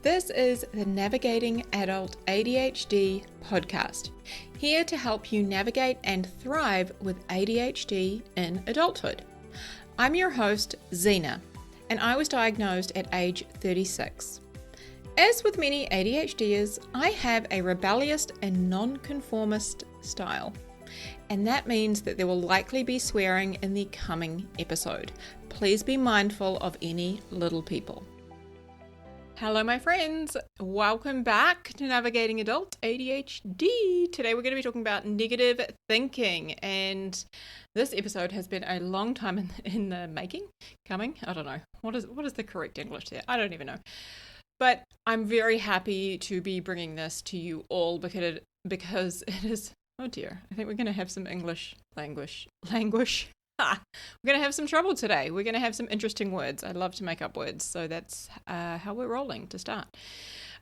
This is the Navigating Adult ADHD podcast, here to help you navigate and thrive with ADHD in adulthood. I'm your host, Zena, and I was diagnosed at age 36. As with many ADHDers, I have a rebellious and non-conformist style, and that means that there will likely be swearing in the coming episode. Please be mindful of any little people. Hello, my friends. Welcome back to Navigating Adult ADHD. Today we're going to be talking about negative thinking, and this episode has been a long time in the making, coming. I don't know. What is the correct English there? I don't even know. But I'm very happy to be bringing this to you all because it is, oh dear, I think we're going to have some English language. We're going to have some trouble today. We're going to have some interesting words. I love to make up words, so that's how we're rolling to start.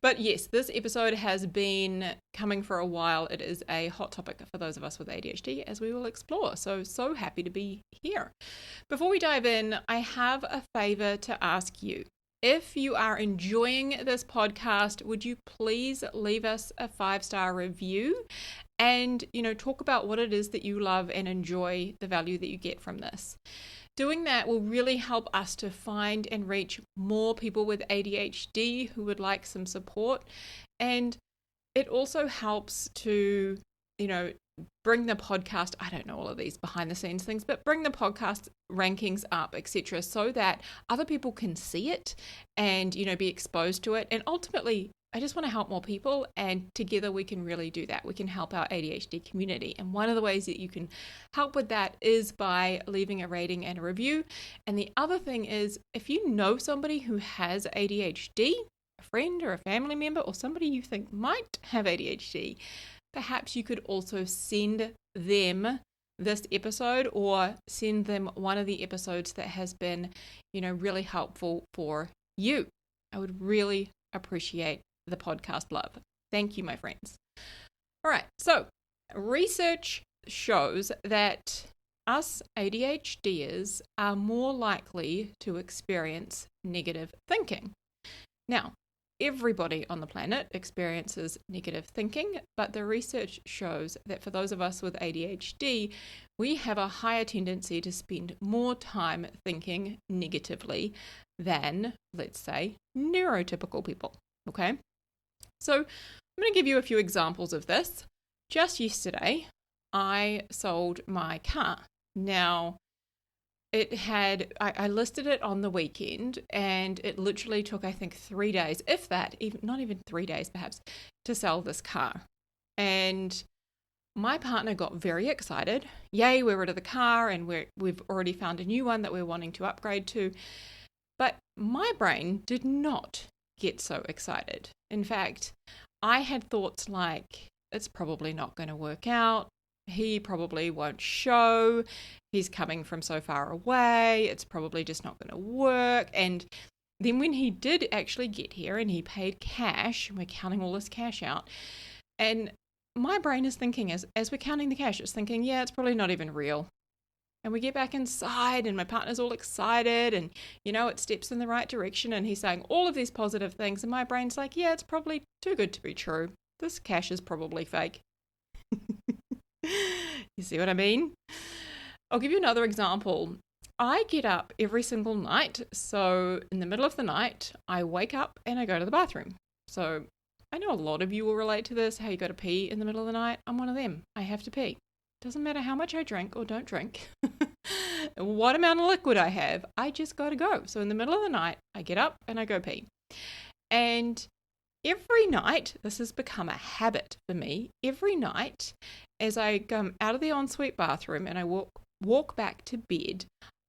But yes, this episode has been coming for a while. It is a hot topic for those of us with ADHD, as we will explore. So happy to be here. Before we dive in, I have a favor to ask you. If you are enjoying this podcast, would you please leave us a 5-star review and, talk about what it is that you love and enjoy the value that you get from this. Doing that will really help us to find and reach more people with ADHD who would like some support. And it also helps to, bring the podcast, I don't know all of these behind the scenes things, but bring the podcast rankings up, etc., so that other people can see it and, be exposed to it. And ultimately, I just want to help more people, and together we can really do that. We can help our ADHD community. And one of the ways that you can help with that is by leaving a rating and a review. And the other thing is, if you know somebody who has ADHD, a friend or a family member or somebody you think might have ADHD, perhaps you could also send them this episode or send them one of the episodes that has been, really helpful for you. I would really appreciate the podcast love. Thank you, my friends. All right. So research shows that us ADHDers are more likely to experience negative thinking. Now, everybody on the planet experiences negative thinking, but the research shows that for those of us with ADHD, we have a higher tendency to spend more time thinking negatively than, let's say, neurotypical people. Okay? So I'm going to give you a few examples of this. Just yesterday, I sold my car. Now, I listed it on the weekend, and it literally took, I think, 3 days, if that, even not even 3 days perhaps, to sell this car. And my partner got very excited. Yay, we're rid of the car, and we've already found a new one that we're wanting to upgrade to. But my brain did not get so excited. In fact, I had thoughts like, it's probably not going to work out. He probably won't show. He's coming from so far away. It's probably just not going to work. And then when he did actually get here and he paid cash, we're counting all this cash out, and my brain is thinking, as we're counting the cash, it's thinking, yeah, it's probably not even real. And we get back inside and my partner's all excited and, it steps in the right direction and he's saying all of these positive things. And my brain's like, yeah, it's probably too good to be true. This cash is probably fake. You see what I mean? I'll give you another example. I get up every single night. So in the middle of the night, I wake up and I go to the bathroom. So I know a lot of you will relate to this, how you go to pee in the middle of the night. I'm one of them. I have to pee. Doesn't matter how much I drink or don't drink, what amount of liquid I have, I just got to go. So in the middle of the night, I get up and I go pee. And every night, this has become a habit for me, every night as I come out of the ensuite bathroom and I walk back to bed,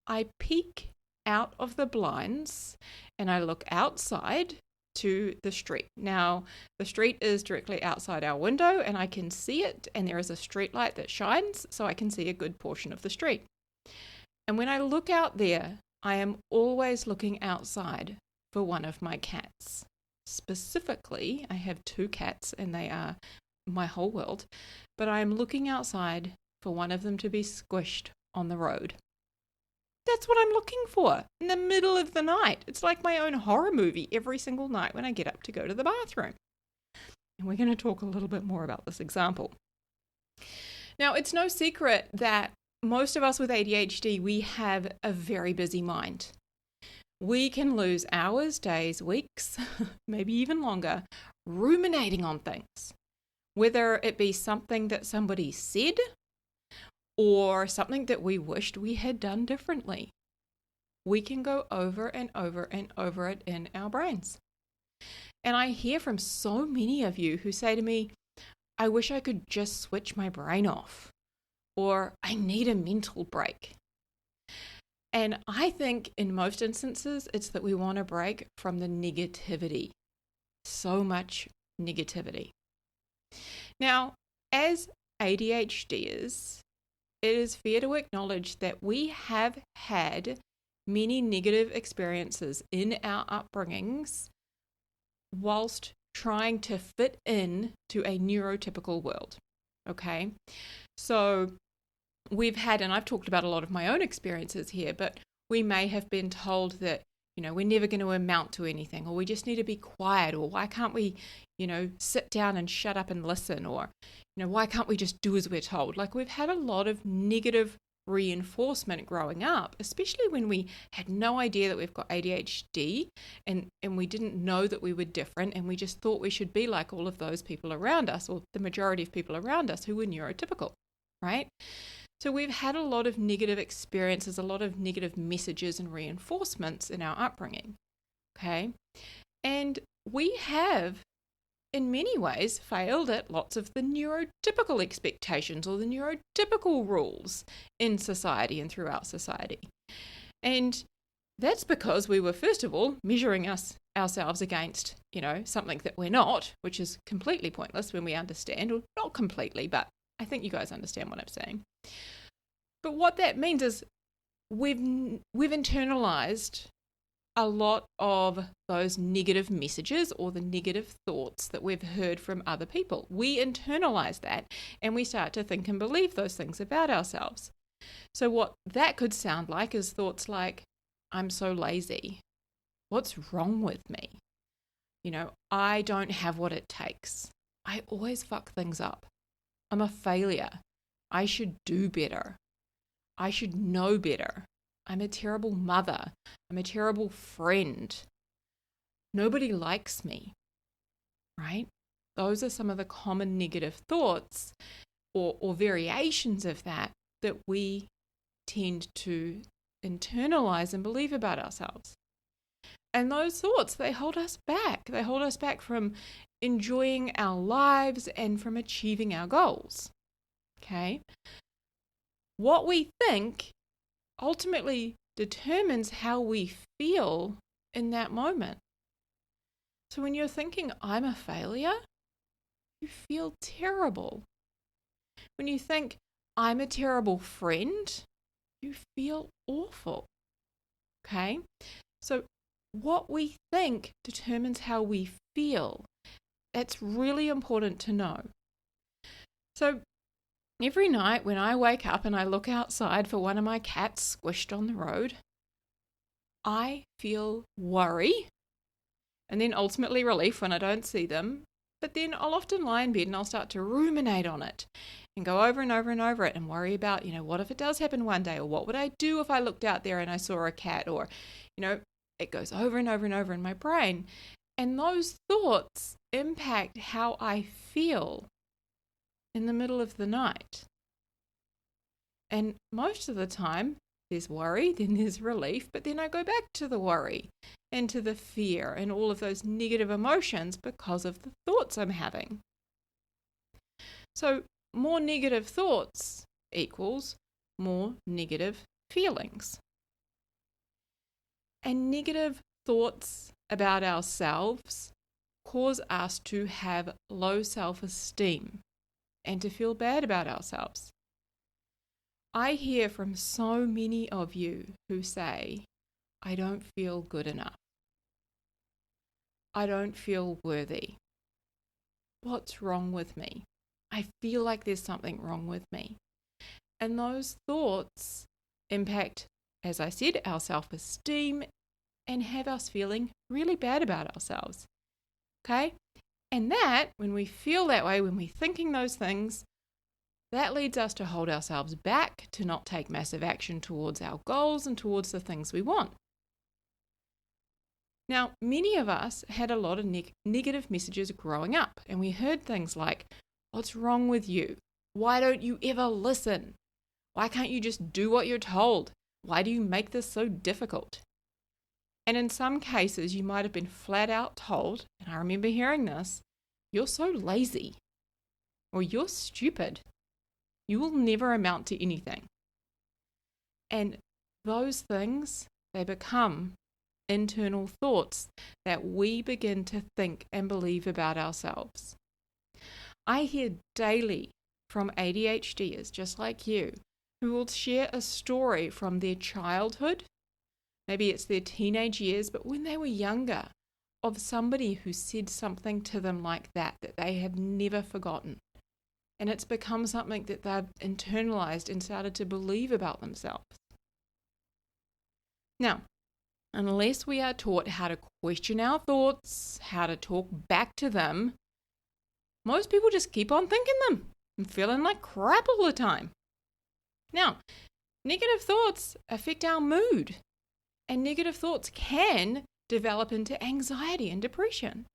I peek out of the blinds and I look outside to the street. Now, the street is directly outside our window and I can see it, and there is a street light that shines, so I can see a good portion of the street. And when I look out there, I am always looking outside for one of my cats. Specifically, I have 2 cats and they are my whole world, but I am looking outside for one of them to be squished on the road. That's what I'm looking for in the middle of the night. It's like my own horror movie every single night when I get up to go to the bathroom. And we're going to talk a little bit more about this example. Now, it's no secret that most of us with ADHD, we have a very busy mind. We can lose hours, days, weeks, maybe even longer, ruminating on things, whether it be something that somebody said or something that we wished we had done differently. We can go over and over and over it in our brains. And I hear from so many of you who say to me, I wish I could just switch my brain off, or I need a mental break. And I think in most instances, it's that we want to break from the negativity. So much negativity. Now, as ADHDers, it is fair to acknowledge that we have had many negative experiences in our upbringings whilst trying to fit in to a neurotypical world. Okay? So we've had, and I've talked about a lot of my own experiences here, but we may have been told that, we're never going to amount to anything, or we just need to be quiet, or why can't we, sit down and shut up and listen, or, why can't we just do as we're told? Like, we've had a lot of negative reinforcement growing up, especially when we had no idea that we've got ADHD and we didn't know that we were different, and we just thought we should be like all of those people around us, or the majority of people around us who were neurotypical, right? So we've had a lot of negative experiences, a lot of negative messages and reinforcements in our upbringing, okay? And we have, in many ways, failed at lots of the neurotypical expectations or the neurotypical rules in society and throughout society. And that's because we were, first of all, measuring ourselves against, something that we're not, which is completely pointless when we understand, or not completely, but I think you guys understand what I'm saying. But what that means is we've internalized a lot of those negative messages or the negative thoughts that we've heard from other people. We internalize that and we start to think and believe those things about ourselves. So what that could sound like is thoughts like, I'm so lazy. What's wrong with me? I don't have what it takes. I always fuck things up. I'm a failure. I should do better. I should know better. I'm a terrible mother. I'm a terrible friend. Nobody likes me, right? Those are some of the common negative thoughts or variations of that we tend to internalize and believe about ourselves. And those thoughts, they hold us back. They hold us back from enjoying our lives and from achieving our goals, okay? What we think ultimately determines how we feel in that moment. So when you're thinking, I'm a failure, you feel terrible. When you think, I'm a terrible friend, you feel awful. Okay? So what we think determines how we feel. That's really important to know. So every night when I wake up and I look outside for one of my cats squished on the road, I feel worry and then ultimately relief when I don't see them. But then I'll often lie in bed and I'll start to ruminate on it and go over and over and over it and worry about, what if it does happen one day, or what would I do if I looked out there and I saw a cat, or, it goes over and over and over in my brain. And those thoughts impact how I feel in the middle of the night. And most of the time, there's worry, then there's relief, but then I go back to the worry and to the fear and all of those negative emotions because of the thoughts I'm having. So more negative thoughts equals more negative feelings. And negative thoughts about ourselves cause us to have low self-esteem and to feel bad about ourselves. I hear from so many of you who say, I don't feel good enough. I don't feel worthy. What's wrong with me? I feel like there's something wrong with me. And those thoughts impact as I said, our self-esteem and have us feeling really bad about ourselves. Okay? And that, when we feel that way, when we're thinking those things, that leads us to hold ourselves back, to not take massive action towards our goals and towards the things we want. Now, many of us had a lot of negative messages growing up, and we heard things like, "What's wrong with you? Why don't you ever listen? Why can't you just do what you're told? Why do you make this so difficult?" And in some cases, you might have been flat out told, and I remember hearing this, "You're so lazy," or "You're stupid. You will never amount to anything." And those things, they become internal thoughts that we begin to think and believe about ourselves. I hear daily from ADHDers just like you who will share a story from their childhood, maybe it's their teenage years, but when they were younger, of somebody who said something to them like that they have never forgotten. And it's become something that they've internalized and started to believe about themselves. Now, unless we are taught how to question our thoughts, how to talk back to them, most people just keep on thinking them and feeling like crap all the time. Now, negative thoughts affect our mood, and negative thoughts can develop into anxiety and depression.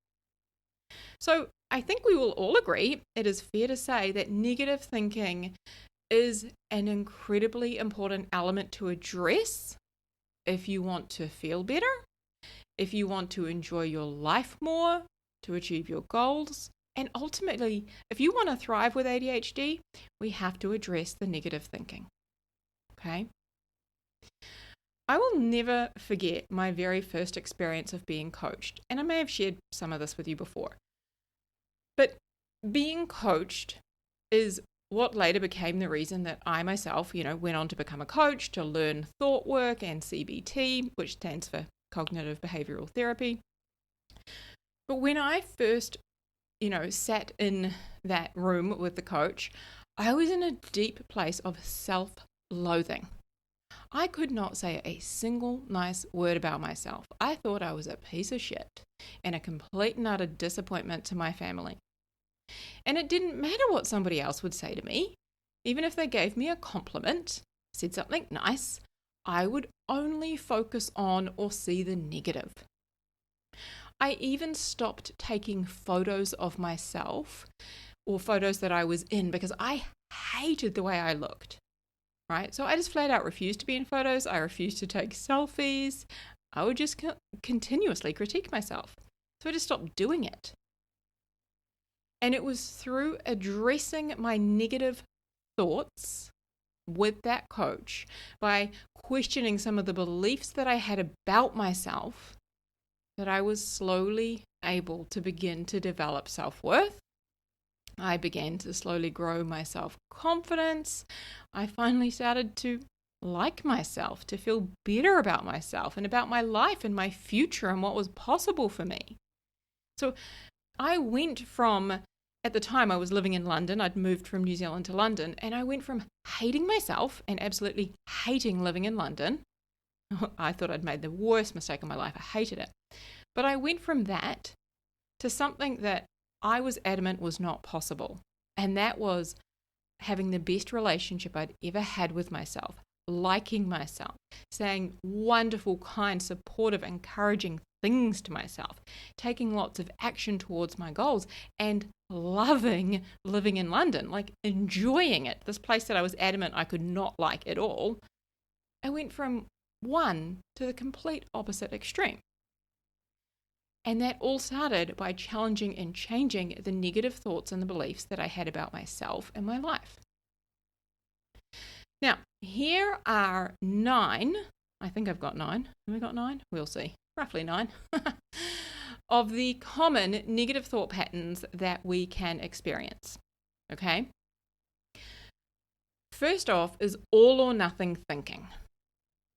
So I think we will all agree it is fair to say that negative thinking is an incredibly important element to address if you want to feel better, if you want to enjoy your life more, to achieve your goals, and ultimately, if you want to thrive with ADHD, we have to address the negative thinking. Okay? I will never forget my very first experience of being coached, and I may have shared some of this with you before. But being coached is what later became the reason that I myself, went on to become a coach, to learn thought work and CBT, which stands for cognitive behavioral therapy. But when I first, sat in that room with the coach, I was in a deep place of self-loathing. I could not say a single nice word about myself. I thought I was a piece of shit and a complete and utter disappointment to my family. And it didn't matter what somebody else would say to me. Even if they gave me a compliment, said something nice, I would only focus on or see the negative. I even stopped taking photos of myself or photos that I was in because I hated the way I looked. Right? So I just flat out refused to be in photos. I refused to take selfies. I would just continuously critique myself. So I just stopped doing it. And it was through addressing my negative thoughts with that coach, by questioning some of the beliefs that I had about myself, that I was slowly able to begin to develop self-worth. I began to slowly grow my self-confidence. I finally started to like myself, to feel better about myself and about my life and my future and what was possible for me. So I went from, at the time I was living in London, I'd moved from New Zealand to London, and I went from hating myself and absolutely hating living in London. I thought I'd made the worst mistake of my life. I hated it. But I went from that to something that I was adamant was not possible. And that was having the best relationship I'd ever had with myself, liking myself, saying wonderful, kind, supportive, encouraging things to myself, taking lots of action towards my goals, and loving living in London, like enjoying it. This place that I was adamant I could not like at all. I went from one to the complete opposite extreme. And that all started by challenging and changing the negative thoughts and the beliefs that I had about myself and my life. Now, here are 9, I think I've got 9. Have we got 9? We'll see. Roughly 9 of the common negative thought patterns that we can experience. Okay? First off is all or nothing thinking,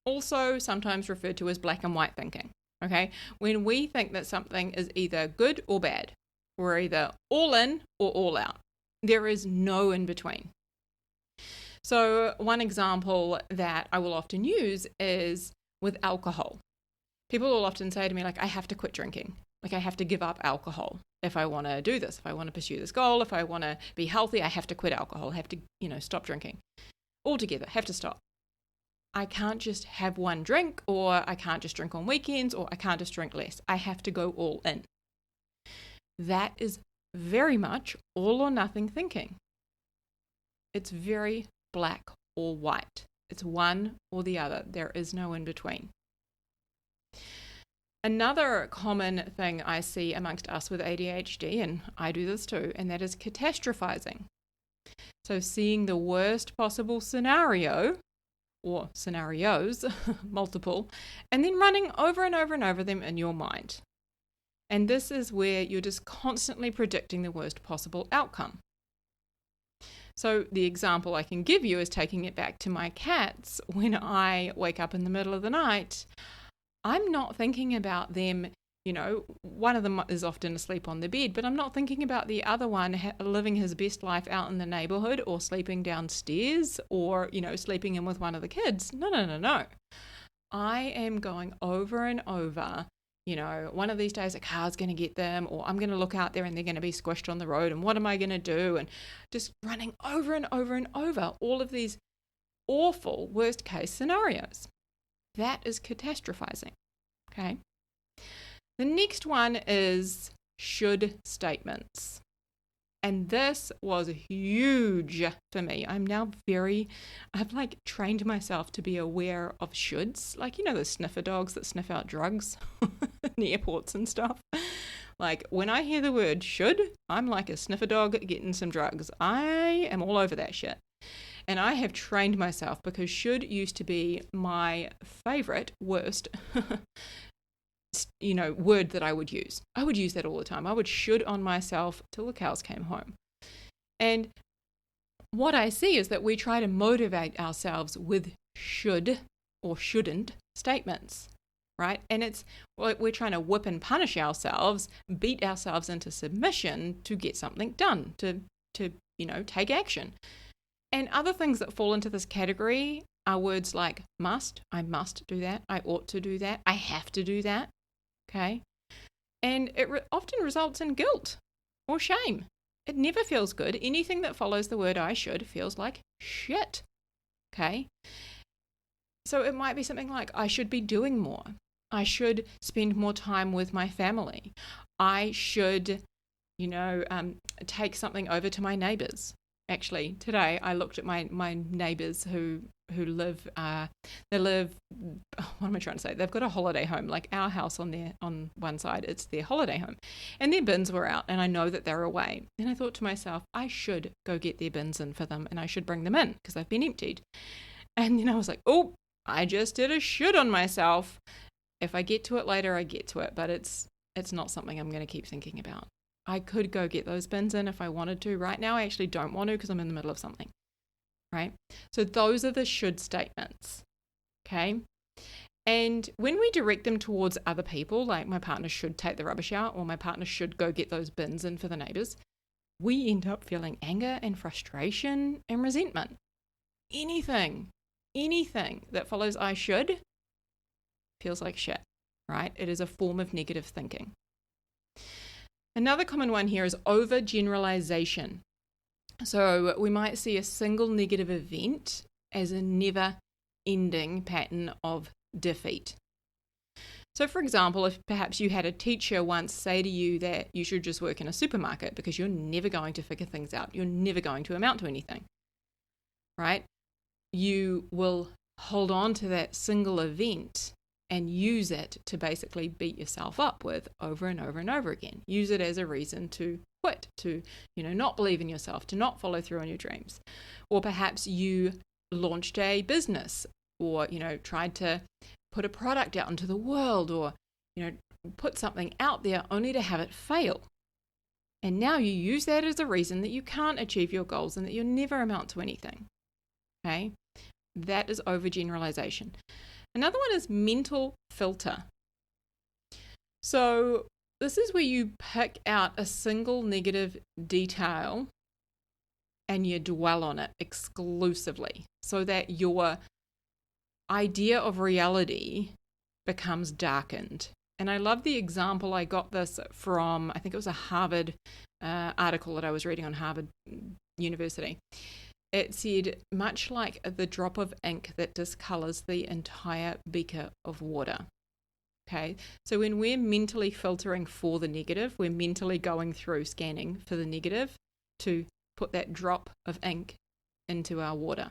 also sometimes referred to as black and white thinking. Okay, when we think that something is either good or bad, we're either all in or all out. There is no in between. So one example that I will often use is with alcohol. People will often say to me, like, I have to quit drinking. Like, I have to give up alcohol if I want to do this, if I want to pursue this goal, if I want to be healthy, I have to quit alcohol, have to, stop drinking altogether, have to stop. I can't just have one drink, or I can't just drink on weekends, or I can't just drink less. I have to go all in. That is very much all or nothing thinking. It's very black or white. It's one or the other. There is no in between. Another common thing I see amongst us with ADHD, and I do this too, and that is catastrophizing. So seeing the worst possible scenario, or scenarios, multiple, and then running over and over and over them in your mind. And this is where you're just constantly predicting the worst possible outcome. So the example I can give you is taking it back to my cats. When I wake up in the middle of the night, I'm not thinking about them, one of them is often asleep on the bed, but I'm not thinking about the other one living his best life out in the neighborhood, or sleeping downstairs, or, sleeping in with one of the kids. No. I am going over and over, one of these days a car's going to get them, or I'm going to look out there and they're going to be squished on the road, and what am I going to do? And just running over and over and over all of these awful worst case scenarios. That is catastrophizing. Okay. The next one is should statements. And this was huge for me. I've trained myself to be aware of shoulds. Like, the sniffer dogs that sniff out drugs in the airports and stuff. Like, when I hear the word should, I'm like a sniffer dog getting some drugs. I am all over that shit. And I have trained myself, because should used to be my favorite, worst, word that I would use. I would use that all the time. I would should on myself till the cows came home. And what I see is that we try to motivate ourselves with should or shouldn't statements, right? And it's like we're trying to whip and punish ourselves, beat ourselves into submission to get something done, to take action. And other things that fall into this category are words like must. I must do that. I ought to do that. I have to do that. Okay. And it often results in guilt or shame. It never feels good. Anything that follows the word I should feels like shit. Okay. So it might be something like, I should be doing more. I should spend more time with my family. I should, take something over to my neighbors. Actually, today I looked at my neighbors who live, what am I trying to say? They've got a holiday home, like our house on one side, it's their holiday home. And their bins were out, and I know that they're away. And I thought to myself, I should go get their bins in for them, and I should bring them in because they've been emptied. And then I was like, oh, I just did a should on myself. If I get to it later, I get to it, but it's not something I'm going to keep thinking about. I could go get those bins in if I wanted to. Right now, I actually don't want to because I'm in the middle of something, right? So those are the should statements, okay? And when we direct them towards other people, like my partner should take the rubbish out, or my partner should go get those bins in for the neighbors, we end up feeling anger and frustration and resentment. Anything that follows I should feels like shit, right? It is a form of negative thinking. Another common one here is overgeneralization. So we might see a single negative event as a never-ending pattern of defeat. So for example, if perhaps you had a teacher once say to you that you should just work in a supermarket because you're never going to figure things out, you're never going to amount to anything, right? You will hold on to that single event and use it to basically beat yourself up with over and over and over again. Use it as a reason to quit, to, not believe in yourself, to not follow through on your dreams. Or perhaps you launched a business, or, tried to put a product out into the world, or, put something out there only to have it fail. And now you use that as a reason that you can't achieve your goals and that you'll never amount to anything. Okay? That is overgeneralization. Another one is mental filter. So this is where you pick out a single negative detail and you dwell on it exclusively so that your idea of reality becomes darkened. And I love the example. I got this from, I think it was a Harvard article that I was reading on Harvard University. It said, much like the drop of ink that discolors the entire beaker of water. Okay, so when we're mentally filtering for the negative, we're mentally going through scanning for the negative to put that drop of ink into our water.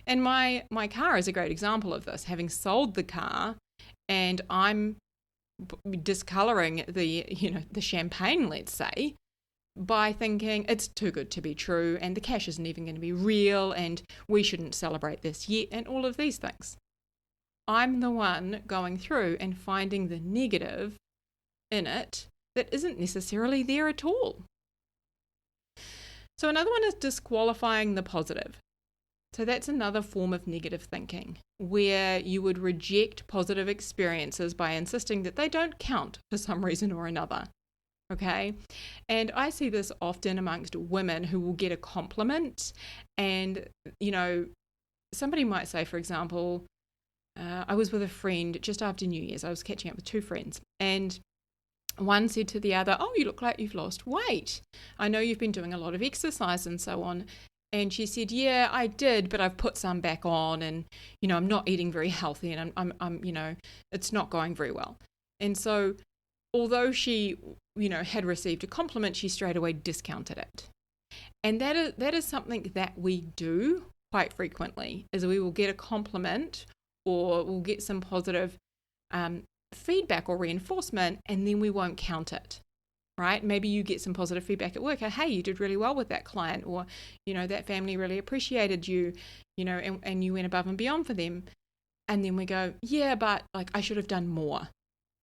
And my car is a great example of this. Having sold the car, and I'm discoloring the champagne, let's say, by thinking it's too good to be true, and the cash isn't even going to be real, and we shouldn't celebrate this yet, and all of these things. I'm the one going through and finding the negative in it that isn't necessarily there at all. So another one is disqualifying the positive. So that's another form of negative thinking, where you would reject positive experiences by insisting that they don't count for some reason or another. Okay? And I see this often amongst women who will get a compliment, and, somebody might say, for example, I was with a friend just after New Year's. I was catching up with two friends, and one said to the other, "Oh, you look like you've lost weight. I know you've been doing a lot of exercise and so on." And she said, "Yeah, I did, but I've put some back on, and I'm not eating very healthy, and I'm it's not going very well." And so, although she had received a compliment, she straight away discounted it. And that is something that we do quite frequently, is we will get a compliment or we'll get some positive feedback or reinforcement, and then we won't count it, right? Maybe you get some positive feedback at work. Hey, you did really well with that client, or, that family really appreciated you, and you went above and beyond for them. And then we go, yeah, but I should have done more,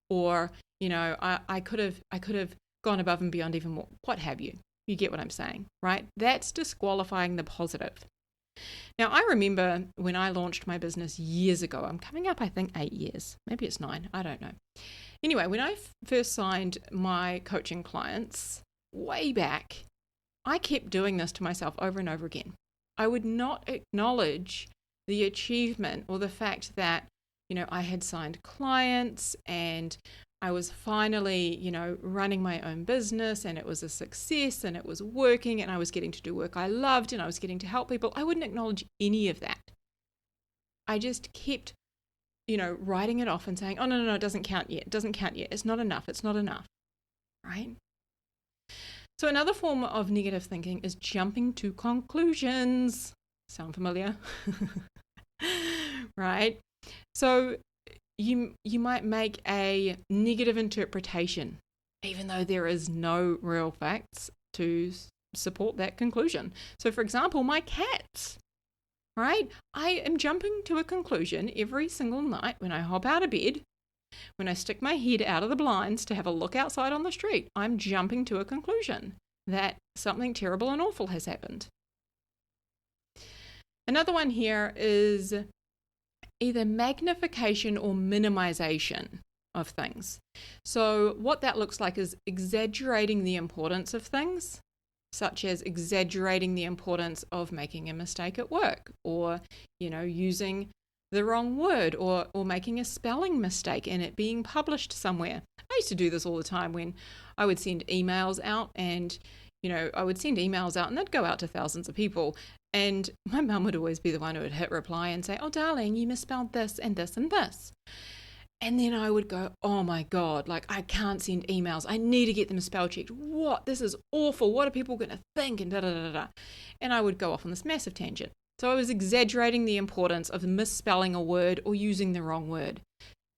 or, I could have gone above and beyond even more, what have you. You get what I'm saying, right? That's disqualifying the positive. Now, I remember when I launched my business years ago, I'm coming up, I think, 8 years, maybe it's 9, I don't know. Anyway, when I first signed my coaching clients way back, I kept doing this to myself over and over again. I would not acknowledge the achievement or the fact that, I had signed clients and I was finally, running my own business, and it was a success, and it was working, and I was getting to do work I loved, and I was getting to help people. I wouldn't acknowledge any of that. I just kept, writing it off and saying, "Oh, no, it doesn't count yet. It doesn't count yet. It's not enough. It's not enough." Right? So another form of negative thinking is jumping to conclusions. Sound familiar? Right? So you might make a negative interpretation, even though there is no real facts to support that conclusion. So, for example, my cats, right? I am jumping to a conclusion every single night when I hop out of bed, when I stick my head out of the blinds to have a look outside on the street. I'm jumping to a conclusion that something terrible and awful has happened. Another one here is either magnification or minimization of things. So what that looks like is exaggerating the importance of things, such as exaggerating the importance of making a mistake at work, or, using the wrong word, or making a spelling mistake and it being published somewhere. I used to do this all the time when I would send emails out, and, I would send emails out and they'd go out to thousands of people. And my mum would always be the one who would hit reply and say, "Oh, darling, you misspelled this and this and this." And then I would go, "Oh my God, I can't send emails. I need to get them spell checked. What? This is awful. What are people going to think?" And da-da-da-da. And I would go off on this massive tangent. So I was exaggerating the importance of misspelling a word or using the wrong word.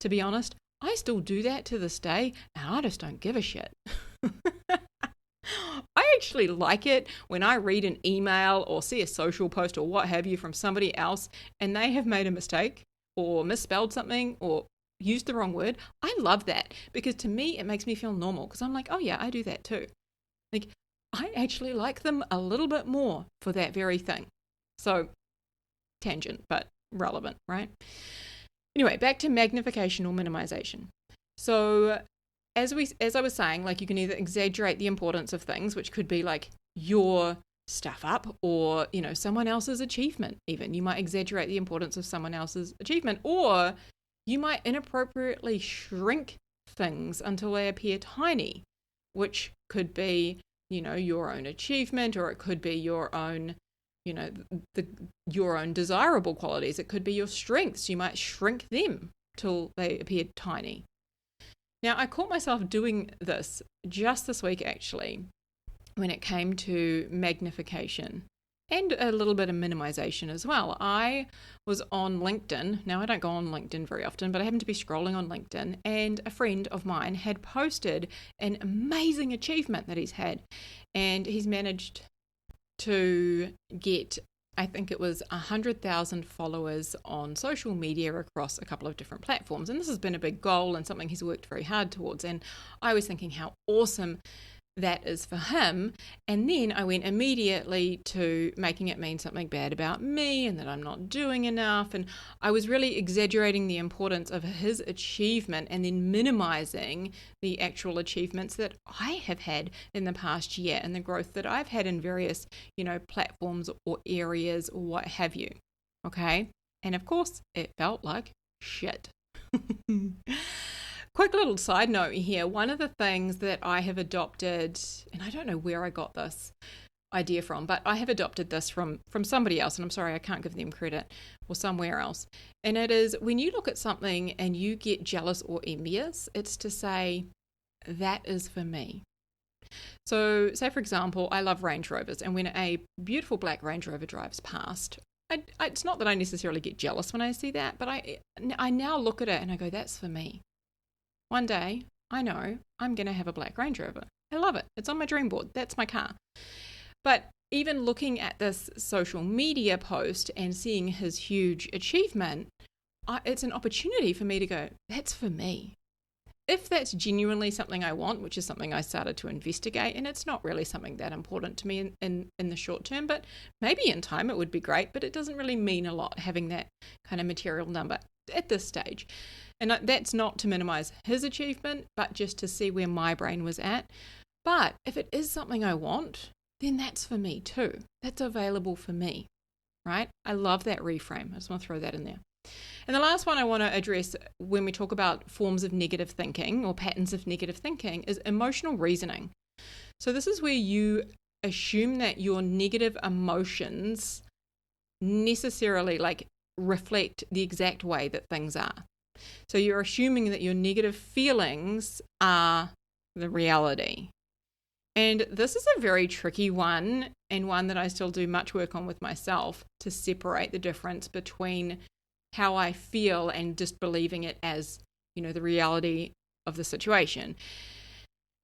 To be honest, I still do that to this day, and I just don't give a shit. I actually like it when I read an email or see a social post or what have you from somebody else, and they have made a mistake or misspelled something or used the wrong word. I love that, because to me, it makes me feel normal, because I'm like, oh yeah, I do that too. I actually like them a little bit more for that very thing. So, tangent, but relevant, right? Anyway, back to magnification or minimization. So, as I was saying, you can either exaggerate the importance of things, which could be your stuff up, or, someone else's achievement even. You might exaggerate the importance of someone else's achievement, or you might inappropriately shrink things until they appear tiny, which could be, your own achievement, or it could be your own, your own desirable qualities. It could be your strengths. You might shrink them till they appear tiny. Now, I caught myself doing this just this week, actually, when it came to magnification and a little bit of minimization as well. I was on LinkedIn. Now, I don't go on LinkedIn very often, but I happened to be scrolling on LinkedIn, and a friend of mine had posted an amazing achievement that he's had, and he's managed to get, I think it was 100,000 followers on social media across a couple of different platforms. And this has been a big goal and something he's worked very hard towards. And I was thinking how awesome that is for him. And then I went immediately to making it mean something bad about me and that I'm not doing enough. And I was really exaggerating the importance of his achievement and then minimizing the actual achievements that I have had in the past year and the growth that I've had in various, platforms or areas or what have you. Okay. And of course, it felt like shit. Quick little side note here. One of the things that I have adopted, and I don't know where I got this idea from, but I have adopted this from somebody else, and I'm sorry, I can't give them credit, or somewhere else. And it is, when you look at something and you get jealous or envious, it's to say, that is for me. So say, for example, I love Range Rovers, and when a beautiful black Range Rover drives past, it's not that I necessarily get jealous when I see that, but I now look at it and I go, that's for me. One day, I know I'm going to have a black Range Rover. I love it. It's on my dream board. That's my car. But even looking at this social media post and seeing his huge achievement, it's an opportunity for me to go, that's for me. If that's genuinely something I want, which is something I started to investigate, and it's not really something that important to me in the short term, but maybe in time it would be great, but it doesn't really mean a lot having that kind of material number at this stage. And that's not to minimize his achievement, but just to see where my brain was at. But if it is something I want, then that's for me too. That's available for me, right? I love that reframe. I just want to throw that in there. And the last one I want to address when we talk about forms of negative thinking or patterns of negative thinking is emotional reasoning. So this is where you assume that your negative emotions necessarily reflect the exact way that things are. So you're assuming that your negative feelings are the reality. And this is a very tricky one, and one that I still do much work on with myself, to separate the difference between how I feel and just believing it as, the reality of the situation.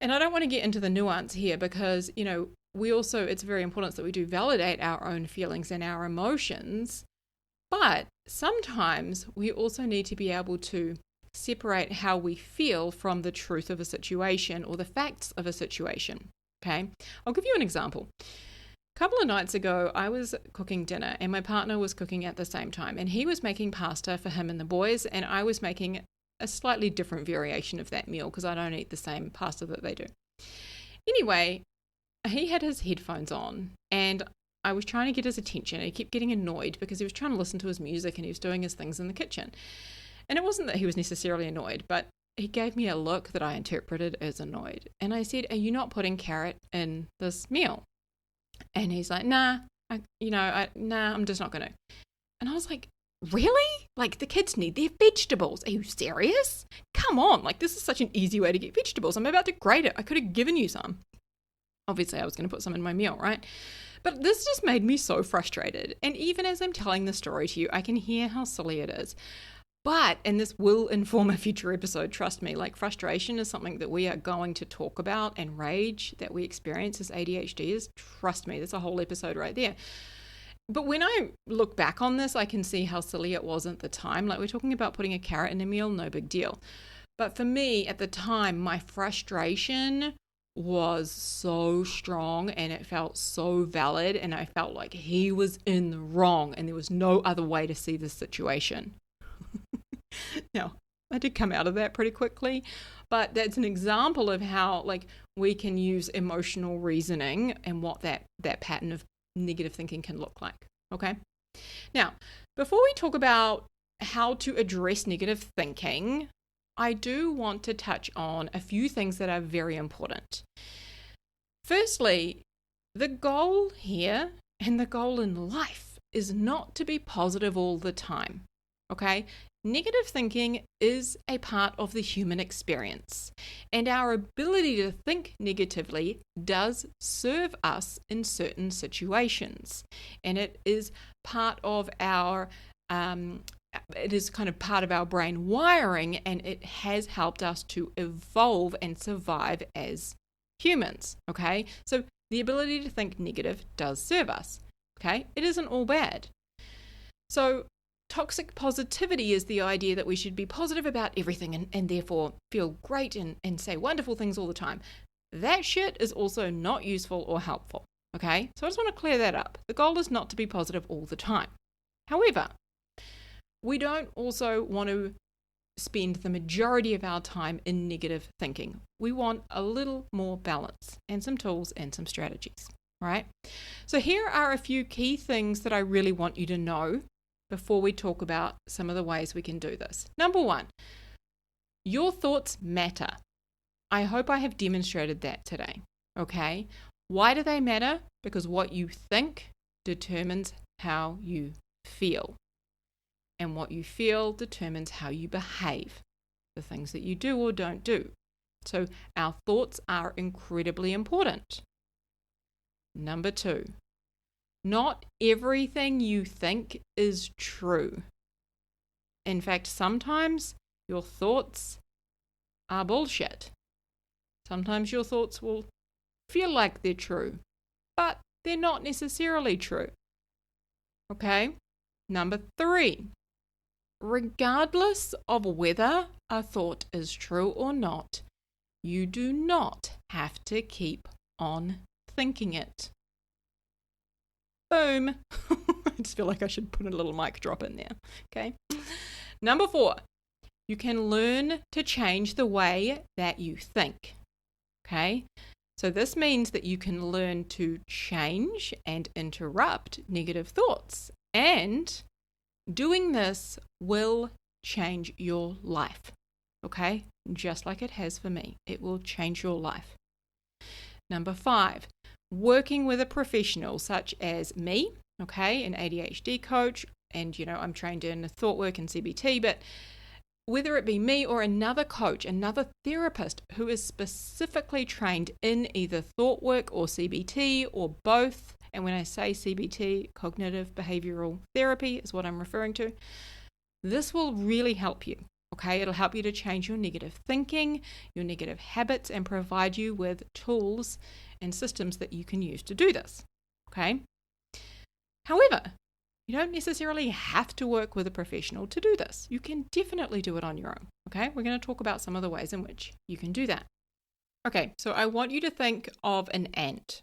And I don't want to get into the nuance here because, it's very important that we do validate our own feelings and our emotions. But sometimes we also need to be able to separate how we feel from the truth of a situation or the facts of a situation. Okay, I'll give you an example. A couple of nights ago, I was cooking dinner and my partner was cooking at the same time, and he was making pasta for him and the boys, and I was making a slightly different variation of that meal because I don't eat the same pasta that they do. Anyway, he had his headphones on and I was trying to get his attention. He kept getting annoyed because he was trying to listen to his music and he was doing his things in the kitchen. And it wasn't that he was necessarily annoyed, but he gave me a look that I interpreted as annoyed. And I said, are you not putting carrot in this meal? And he's like, nah, I'm just not going to. And I was like, really? The kids need their vegetables. Are you serious? Come on. This is such an easy way to get vegetables. I'm about to grate it. I could have given you some. Obviously, I was going to put some in my meal, right? But this just made me so frustrated. And even as I'm telling the story to you, I can hear how silly it is. But, and this will inform a future episode, trust me, frustration is something that we are going to talk about, and rage that we experience as ADHDers. Trust me, there's a whole episode right there. But when I look back on this, I can see how silly it was at the time. We're talking about putting a carrot in a meal, no big deal. But for me, at the time, my frustration was so strong and it felt so valid, and I felt like he was in the wrong and there was no other way to see the situation. Now, I did come out of that pretty quickly, but that's an example of how we can use emotional reasoning and what that pattern of negative thinking can look like. Okay. Now, before we talk about how to address negative thinking, I do want to touch on a few things that are very important. Firstly, the goal here and the goal in life is not to be positive all the time. Okay? Negative thinking is a part of the human experience, and our ability to think negatively does serve us in certain situations, and it is part of our it is kind of part of our brain wiring, and it has helped us to evolve and survive as humans. Okay, so the ability to think negative does serve us. Okay, it isn't all bad. So toxic positivity is the idea that we should be positive about everything and therefore feel great and say wonderful things all the time. That shit is also not useful or helpful. Okay, so I just want to clear that up. The goal is not to be positive all the time. However, we don't also want to spend the majority of our time in negative thinking. We want a little more balance and some tools and some strategies, right? So here are a few key things that I really want you to know before we talk about some of the ways we can do this. Number one, your thoughts matter. I hope I have demonstrated that today, okay? Why do they matter? Because what you think determines how you feel. And what you feel determines how you behave, the things that you do or don't do. So our thoughts are incredibly important. Number two, not everything you think is true. In fact, sometimes your thoughts are bullshit. Sometimes your thoughts will feel like they're true, but they're not necessarily true. Okay? Number three, regardless of whether a thought is true or not, you do not have to keep on thinking it. Boom. I just feel like I should put a little mic drop in there. Okay. Number four, you can learn to change the way that you think. Okay. So this means that you can learn to change and interrupt negative thoughts, and doing this will change your life. Okay. Just like it has for me. It will change your life. Number five, working with a professional such as me, okay, an ADHD coach, and I'm trained in thought work and CBT, but whether it be me or another coach, another therapist who is specifically trained in either thought work or CBT or both, and when I say CBT, cognitive behavioral therapy is what I'm referring to, this will really help you. Okay, it'll help you to change your negative thinking, your negative habits, and provide you with tools and systems that you can use to do this. Okay. However, you don't necessarily have to work with a professional to do this. You can definitely do it on your own. Okay, we're going to talk about some of the ways in which you can do that. Okay, so I want you to think of an ant.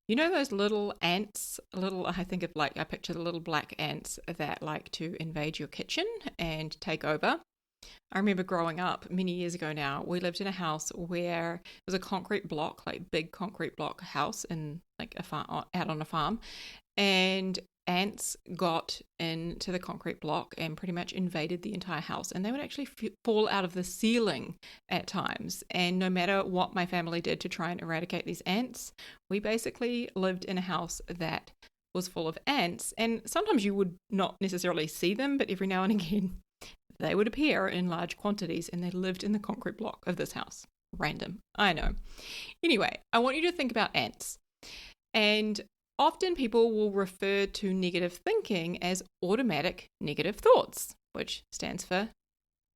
You know those little ants, I picture the little black ants that like to invade your kitchen and take over. I remember growing up many years ago now, we lived in a house where it was a concrete block, like big concrete block house in like a farm, out on a farm, and ants got into the concrete block and pretty much invaded the entire house, and they would actually fall out of the ceiling at times. And no matter what my family did to try and eradicate these ants, we basically lived in a house that was full of ants, and sometimes you would not necessarily see them, but every now and again they would appear in large quantities, and they lived in the concrete block of this house. Random, I know. Anyway, I want you to think about ants. And often people will refer to negative thinking as automatic negative thoughts, which stands for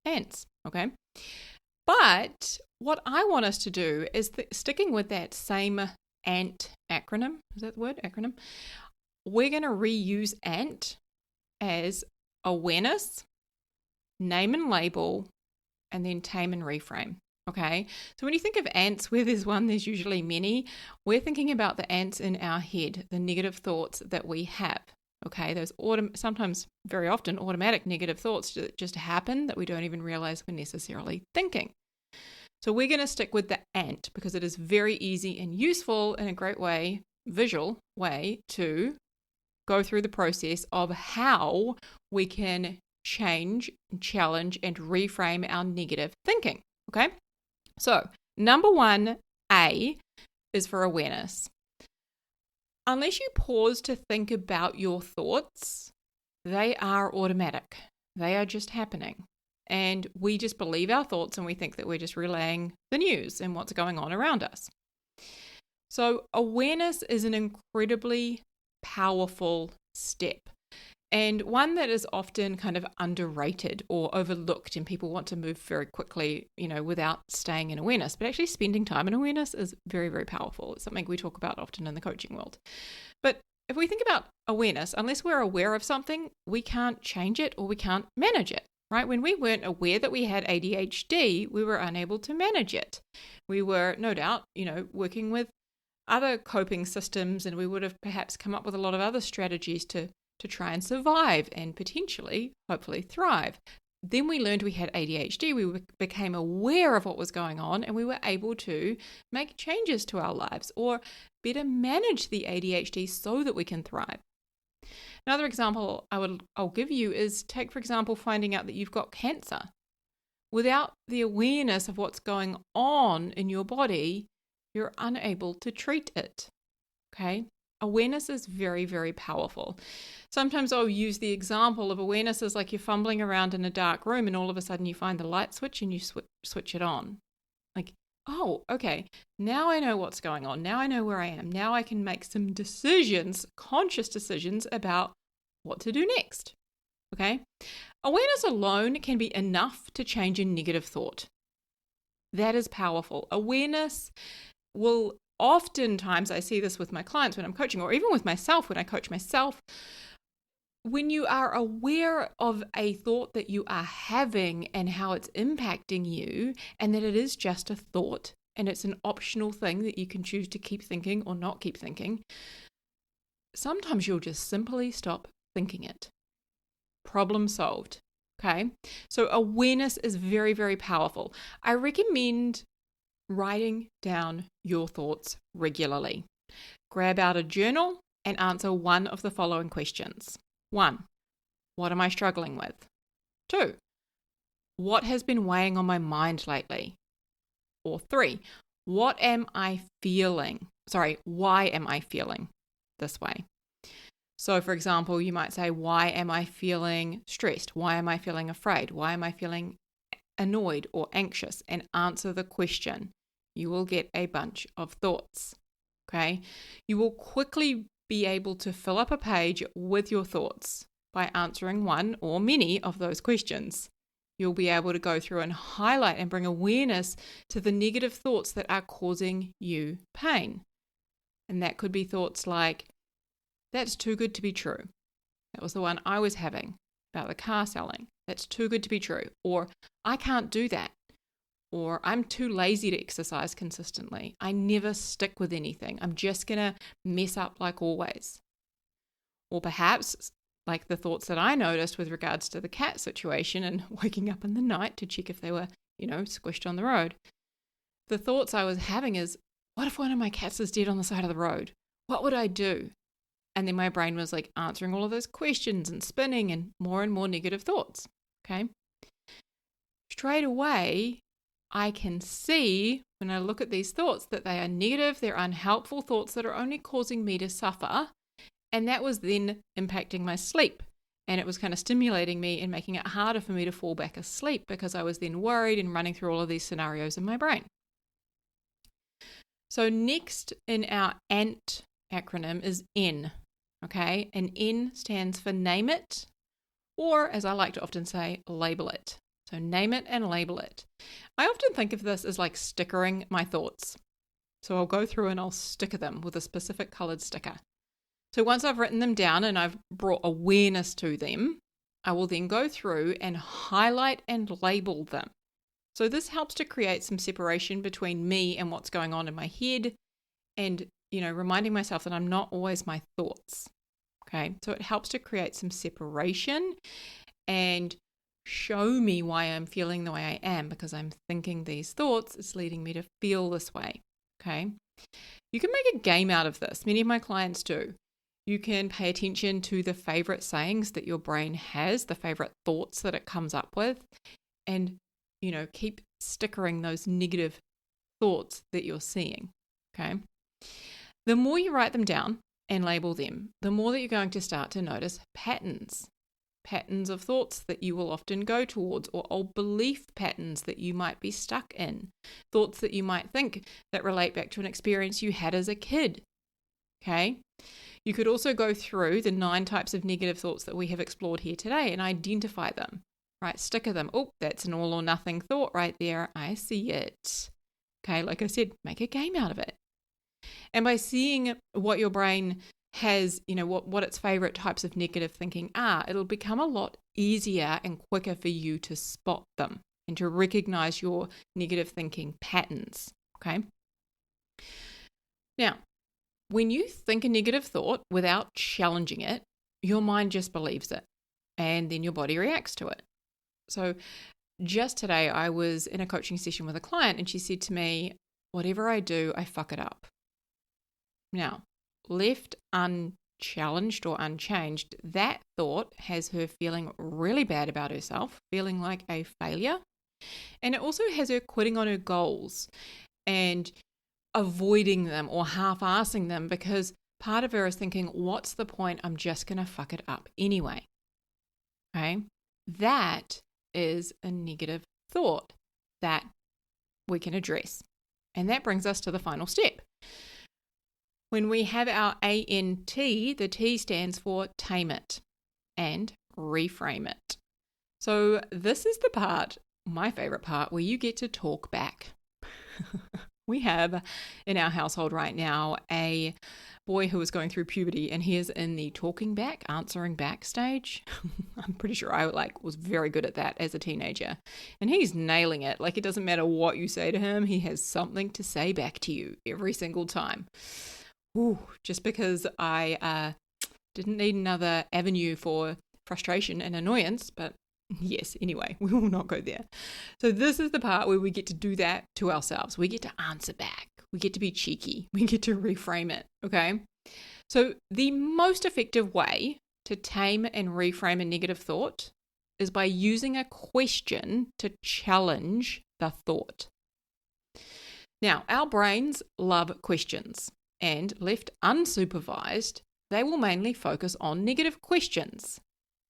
ants, okay? But what I want us to do is sticking with that same ANT acronym, is that the word, acronym? We're going to reuse ANT as awareness, name and label, and then tame and reframe. Okay, so when you think of ants, where there's one, there's usually many. We're thinking about the ants in our head, the negative thoughts that we have. Okay, those sometimes, very often, automatic negative thoughts that just happen that we don't even realize we're necessarily thinking. So we're going to stick with the ant because it is very easy and useful in a great way visual way to go through the process of how we can change, challenge, and reframe our negative thinking. Okay? So, number 1A is for awareness. Unless you pause to think about your thoughts, they are automatic. They are just happening. And we just believe our thoughts and we think that we're just relaying the news and what's going on around us. So awareness is an incredibly powerful step, and one that is often kind of underrated or overlooked, and people want to move very quickly, without staying in awareness. But actually spending time in awareness is very, very powerful. It's something we talk about often in the coaching world. But if we think about awareness, unless we're aware of something, we can't change it or we can't manage it, right? When we weren't aware that we had ADHD, we were unable to manage it. We were, no doubt, working with other coping systems, and we would have perhaps come up with a lot of other strategies to try and survive and potentially, hopefully, thrive. Then we learned we had ADHD, we became aware of what was going on, and we were able to make changes to our lives or better manage the ADHD so that we can thrive. Another example I'll give you is, take, for example, finding out that you've got cancer. Without the awareness of what's going on in your body, you're unable to treat it. Okay? Awareness is very, very powerful. Sometimes I'll use the example of awareness as like you're fumbling around in a dark room and all of a sudden you find the light switch and you switch it on. Like, oh, okay, now I know what's going on. Now I know where I am. Now I can make some decisions, conscious decisions about what to do next. Okay? Awareness alone can be enough to change a negative thought. That is powerful. Awareness will oftentimes, I see this with my clients when I'm coaching, or even with myself when I coach myself, when you are aware of a thought that you are having and how it's impacting you, and that it is just a thought and it's an optional thing that you can choose to keep thinking or not keep thinking, sometimes you'll just simply stop thinking it. Problem solved. Okay? So awareness is very, very powerful. I recommend writing down your thoughts regularly. Grab out a journal and answer one of the following questions. 1, what am I struggling with? 2, what has been weighing on my mind lately? Or 3, what am I feeling? Why am I feeling this way? So, for example, you might say, why am I feeling stressed? Why am I feeling afraid? Why am I feeling annoyed or anxious? And answer the question. You will get a bunch of thoughts. Okay? You will quickly be able to fill up a page with your thoughts by answering one or many of those questions. You'll be able to go through and highlight and bring awareness to the negative thoughts that are causing you pain. And that could be thoughts like, that's too good to be true. That was the one I was having about the car selling. That's too good to be true. Or, I can't do that. Or, I'm too lazy to exercise consistently. I never stick with anything. I'm just going to mess up like always. Or perhaps, like the thoughts that I noticed with regards to the cat situation and waking up in the night to check if they were, squished on the road. The thoughts I was having is, what if one of my cats is dead on the side of the road? What would I do? And then my brain was like answering all of those questions and spinning and more negative thoughts. Okay. Straight away, I can see when I look at these thoughts that they are negative, they're unhelpful thoughts that are only causing me to suffer. And that was then impacting my sleep. And it was kind of stimulating me and making it harder for me to fall back asleep because I was then worried and running through all of these scenarios in my brain. So next in our ANT acronym is N. Okay, and N stands for name it, or as I like to often say, label it. So name it and label it. I often think of this as like stickering my thoughts. So I'll go through and I'll sticker them with a specific colored sticker. So once I've written them down and I've brought awareness to them, I will then go through and highlight and label them. So this helps to create some separation between me and what's going on in my head, and reminding myself that I'm not always my thoughts. Okay, so it helps to create some separation and show me why I'm feeling the way I am, because I'm thinking these thoughts is leading me to feel this way. Okay. You can make a game out of this. Many of my clients do. You can pay attention to the favorite sayings that your brain has, the favorite thoughts that it comes up with, and, keep stickering those negative thoughts that you're seeing. Okay. The more you write them down and label them, the more that you're going to start to notice patterns of thoughts that you will often go towards, or old belief patterns that you might be stuck in, thoughts that you might think that relate back to an experience you had as a kid. Okay. You could also go through the 9 types of negative thoughts that we have explored here today and identify them, right? Sticker them. Oh, that's an all or nothing thought right there. I see it. Okay. Like I said, make a game out of it. And by seeing what your brain has, what its favorite types of negative thinking are, it'll become a lot easier and quicker for you to spot them and to recognize your negative thinking patterns. Okay. Now, when you think a negative thought without challenging it, your mind just believes it, and then your body reacts to it. So just today, I was in a coaching session with a client, and she said to me, whatever I do, I fuck it up. Now, left unchallenged or unchanged, that thought has her feeling really bad about herself, feeling like a failure. And it also has her quitting on her goals and avoiding them or half-assing them, because part of her is thinking, what's the point? I'm just going to fuck it up anyway. Okay? That is a negative thought that we can address. And that brings us to the final step. When we have our ANT, the T stands for tame it and reframe it. So this is the part, my favorite part, where you get to talk back. We have in our household right now a boy who is going through puberty, and he is in the talking back, answering back stage. I'm pretty sure I was very good at that as a teenager, and he's nailing it. Like, it doesn't matter what you say to him, he has something to say back to you every single time. Ooh, just because I didn't need another avenue for frustration and annoyance, but yes, anyway, we will not go there. So this is the part where we get to do that to ourselves. We get to answer back. We get to be cheeky. We get to reframe it, okay? So the most effective way to tame and reframe a negative thought is by using a question to challenge the thought. Now, our brains love questions, and left unsupervised, they will mainly focus on negative questions.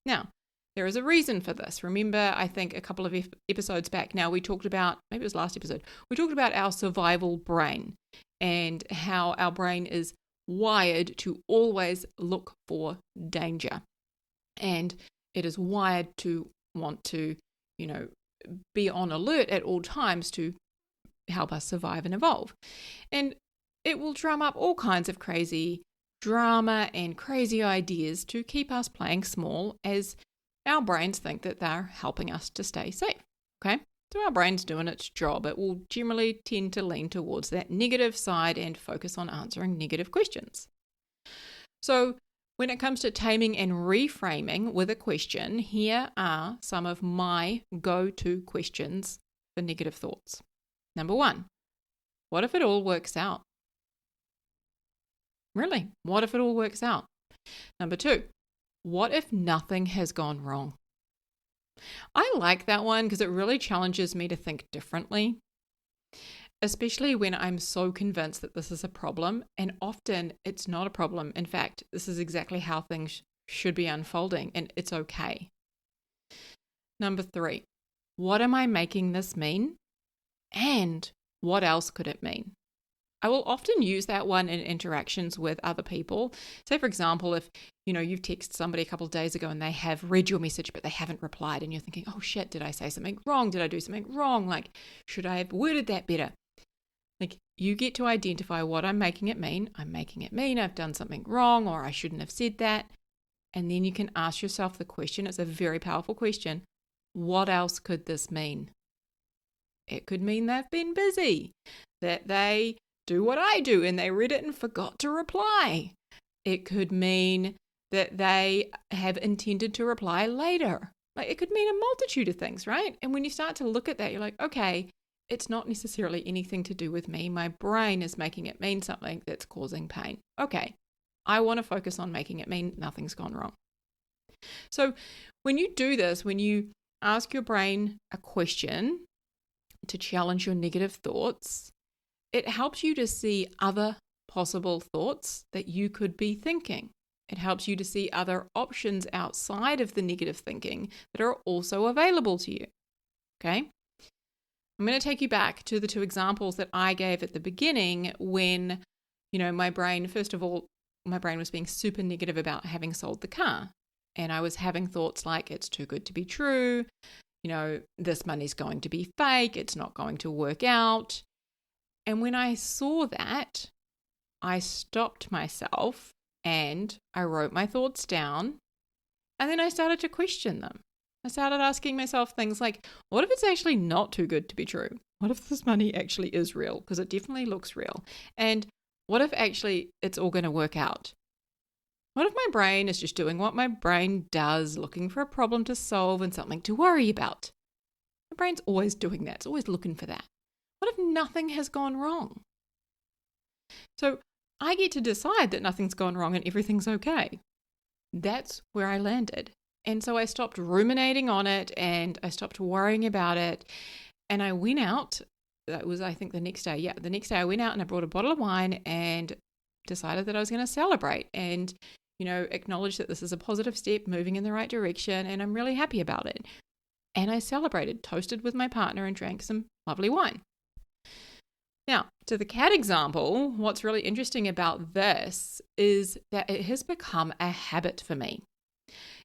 Now, there is a reason for this. Remember, I think a couple of episodes back now, we talked about, maybe it was last episode, we talked about our survival brain and how our brain is wired to always look for danger. And it is wired to want to, be on alert at all times to help us survive and evolve. And it will drum up all kinds of crazy drama and crazy ideas to keep us playing small, as our brains think that they're helping us to stay safe, okay? So our brain's doing its job. It will generally tend to lean towards that negative side and focus on answering negative questions. So when it comes to taming and reframing with a question, here are some of my go-to questions for negative thoughts. Number 1, what if it all works out? Really, what if it all works out? Number 2, what if nothing has gone wrong? I like that one because it really challenges me to think differently, especially when I'm so convinced that this is a problem, and often it's not a problem. In fact, this is exactly how things should be unfolding, and it's okay. Number 3, what am I making this mean? And what else could it mean? I will often use that one in interactions with other people. Say, for example, if you've texted somebody a couple of days ago and they have read your message but they haven't replied, and you're thinking, oh shit, did I say something wrong? Did I do something wrong? Like, should I have worded that better? Like, you get to identify what I'm making it mean. I'm making it mean I've done something wrong, or I shouldn't have said that. And then you can ask yourself the question. It's a very powerful question. What else could this mean? It could mean they've been busy, that they do what I do and they read it and forgot to reply. It could mean that they have intended to reply later. Like, it could mean a multitude of things, right? And when you start to look at that, you're like, okay, it's not necessarily anything to do with me. My brain is making it mean something that's causing pain. Okay, I want to focus on making it mean nothing's gone wrong. So when you do this, when you ask your brain a question to challenge your negative thoughts, it helps you to see other possible thoughts that you could be thinking. It helps you to see other options outside of the negative thinking that are also available to you. Okay? I'm going to take you back to the two examples that I gave at the beginning when, my brain was being super negative about having sold the car. And I was having thoughts like, it's too good to be true. This money's going to be fake. It's not going to work out. And when I saw that, I stopped myself and I wrote my thoughts down. And then I started to question them. I started asking myself things like, what if it's actually not too good to be true? What if this money actually is real? Because it definitely looks real. And what if actually it's all going to work out? What if my brain is just doing what my brain does, looking for a problem to solve and something to worry about? My brain's always doing that. It's always looking for that. What if nothing has gone wrong? So I get to decide that nothing's gone wrong and everything's okay. That's where I landed. And so I stopped ruminating on it and I stopped worrying about it. And I went out. That was, I think, the next day. Yeah, the next day I went out and I brought a bottle of wine and decided that I was going to celebrate and acknowledge that this is a positive step moving in the right direction and I'm really happy about it. And I celebrated, toasted with my partner and drank some lovely wine. Now, to the cat example, what's really interesting about this is that it has become a habit for me.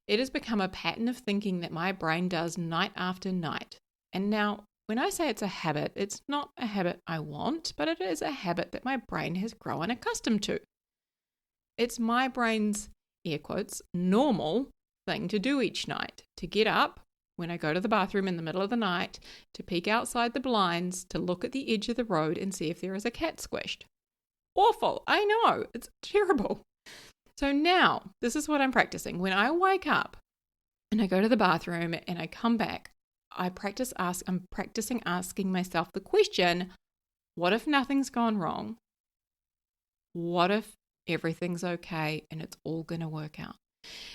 It has become a pattern of thinking that my brain does night after night. And now, when I say it's a habit, it's not a habit I want, but it is a habit that my brain has grown accustomed to. It's my brain's, air quotes, normal thing to do each night, to get up when I go to the bathroom in the middle of the night, to peek outside the blinds, to look at the edge of the road and see if there is a cat squished. Awful, I know, it's terrible. So now, this is what I'm practicing. When I wake up and I go to the bathroom and I come back, I'm practicing asking myself the question, what if nothing's gone wrong? What if everything's okay and it's all going to work out?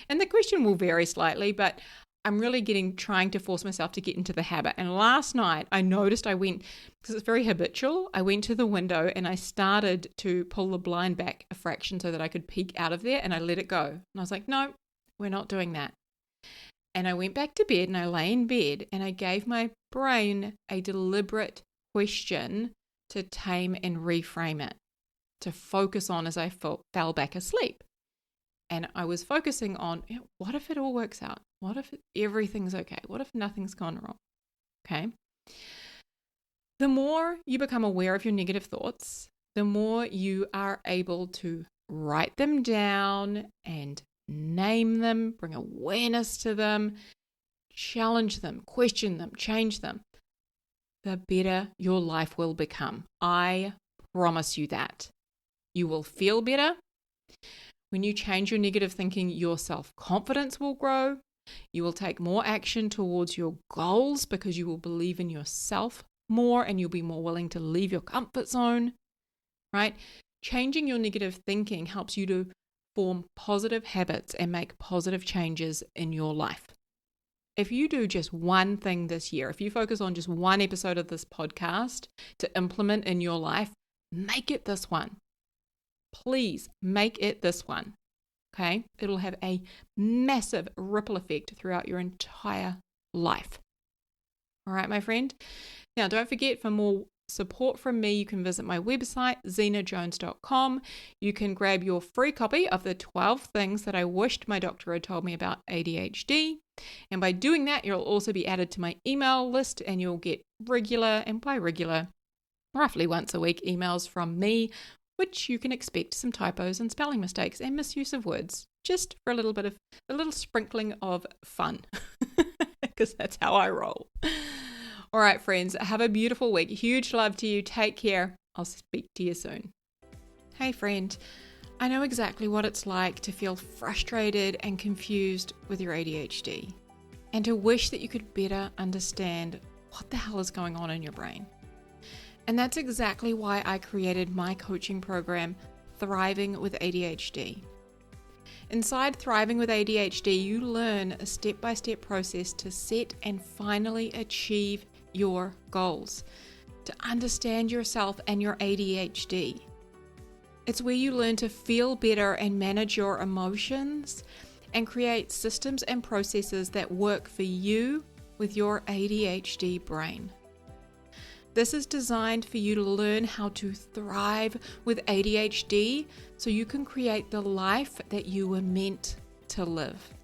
And the question will vary slightly, but I'm really trying to force myself to get into the habit. And last night I noticed because it's very habitual, I went to the window and I started to pull the blind back a fraction so that I could peek out of there and I let it go. And I was like, no, we're not doing that. And I went back to bed and I lay in bed and I gave my brain a deliberate question to tame and reframe it, to focus on as I fell back asleep. And I was focusing on, what if it all works out? What if everything's okay? What if nothing's gone wrong? Okay. The more you become aware of your negative thoughts, the more you are able to write them down and name them, bring awareness to them, challenge them, question them, change them, the better your life will become. I promise you that. You will feel better. When you change your negative thinking, your self-confidence will grow. You will take more action towards your goals because you will believe in yourself more and you'll be more willing to leave your comfort zone, right? Changing your negative thinking helps you to form positive habits and make positive changes in your life. If you do just one thing this year, if you focus on just one episode of this podcast to implement in your life, make it this one. Please make it this one. Okay? It'll have a massive ripple effect throughout your entire life. All right, my friend? Now, don't forget, for more support from me, you can visit my website, zenajones.com. You can grab your free copy of the 12 things that I wished my doctor had told me about ADHD. And by doing that, you'll also be added to my email list and you'll get regular, and by regular, roughly once a week, emails from me, which you can expect some typos and spelling mistakes and misuse of words, just for a little sprinkling of fun, because that's how I roll. All right, friends, have a beautiful week. Huge love to you. Take care. I'll speak to you soon. Hey, friend. I know exactly what it's like to feel frustrated and confused with your ADHD and to wish that you could better understand what the hell is going on in your brain. And that's exactly why I created my coaching program, Thriving with ADHD. Inside Thriving with ADHD, you learn a step-by-step process to set and finally achieve your goals, to understand yourself and your ADHD. It's where you learn to feel better and manage your emotions and create systems and processes that work for you with your ADHD brain. This is designed for you to learn how to thrive with ADHD so you can create the life that you were meant to live.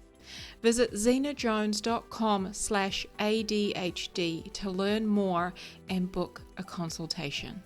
Visit zenajones.com/ADHD to learn more and book a consultation.